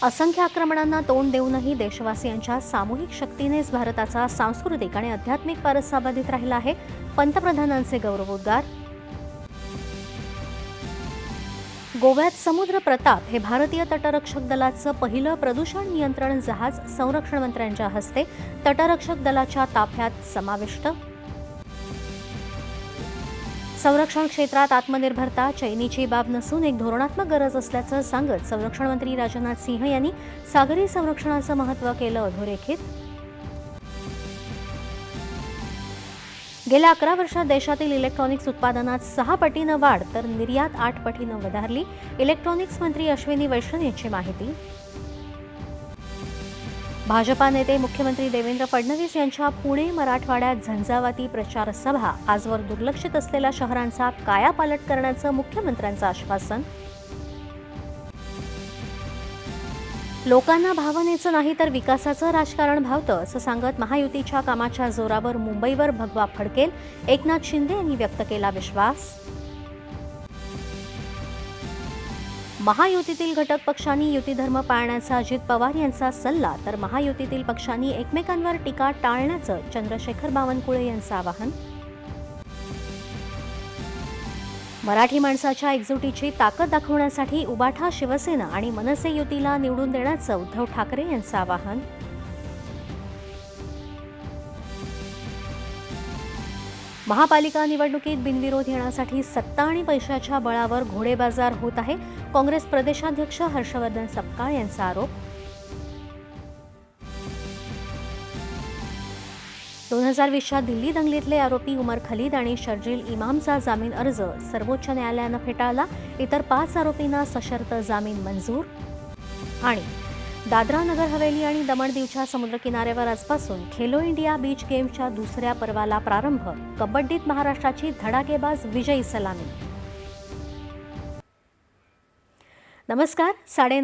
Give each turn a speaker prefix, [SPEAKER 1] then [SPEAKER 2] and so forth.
[SPEAKER 1] असंख्य आक्रमणांना तोंड देऊनही देशवासियांच्या सामूहिक शक्तीनेच भारताचा सांस्कृतिक आणि आध्यात्मिक वारसा बाधित राहिला आहे. पंतप्रधानांचे गौरवोद्गार. गोव्यात समुद्र प्रताप हे भारतीय तटरक्षक दलाचं पहिलं प्रदूषण नियंत्रण जहाज संरक्षण मंत्र्यांच्या हस्ते तटरक्षक दलाच्या ताफ्यात समाविष्ट. संरक्षण क्षेत्रात आत्मनिर्भरता चैनीची बाब नसून एक धोरणात्मक गरज असल्याचं सांगत संरक्षण मंत्री राजनाथ सिंह यांनी सागरी संरक्षणाचं महत्त्व केलं अधोरेखित. गेल्या 11 वर्षात देशातील इलेक्ट्रॉनिक्स उत्पादनात 6 पटीनं वाढ तर निर्यात 8 पटीनं वधारली. इलेक्ट्रॉनिक्स मंत्री अश्विनी वैष्णव यांची माहिती. भाजपा नेते मुख्यमंत्री देवेंद्र फडणवीस यांच्या पुणे मराठवाड्यात झंझावाती प्रचार सभा. आजवर दुर्लक्षित असलेल्या शहरांचा कायापालट करण्याचं मुख्यमंत्र्यांचं आश्वासन. लोकांना भावनेचं नाही तर विकासाचं राजकारण भावतं असं सांगत महायुतीच्या कामाच्या जोरावर मुंबईवर भगवा फडकेल, एकनाथ शिंदे यांनी व्यक्त केला विश्वास. महायुतीतील घटक पक्षांनी युतीधर्म पाळण्याचा अजित पवार यांचा सल्ला तर महायुतीतील पक्षांनी एकमेकांवर टीका टाळण्याचं चंद्रशेखर बावनकुळे यांचं आवाहन. मराठी माणसाच्या एकजुटीची ताकद दाखवण्यासाठी उबाठा शिवसेना आणि मनसे युतीला निवडून देण्याचं उद्धव ठाकरे यांचं आवाहन. महापालिका निवडणुकीत बिनविरोध येण्यासाठी सत्ता आणि पैशाच्या बळावर घोडेबाजार होत आहे. काँग्रेस प्रदेशाध्यक्ष हर्षवर्धन सपकाळ यांचा आरोप. 2020च्या दिल्ली दंगलीतले आरोपी उमर खलीद आणि शर्जील इमामचा जामीन अर्ज सर्वोच्च न्यायालयानं फेटाळला. इतर 5 आरोपींना सशर्त जामीन मंजूर. आणि दादरा नगर हवेली आणि दमण दीवच्या समुद्रकिनाऱ्यावर आजपासून खेलो इंडिया बीच गेम्सच्या दुसऱ्या पर्वाला प्रारंभ. कबड्डीत महाराष्ट्राची धडाकेबाज विजयी सलामी. नमस्कार. 9:30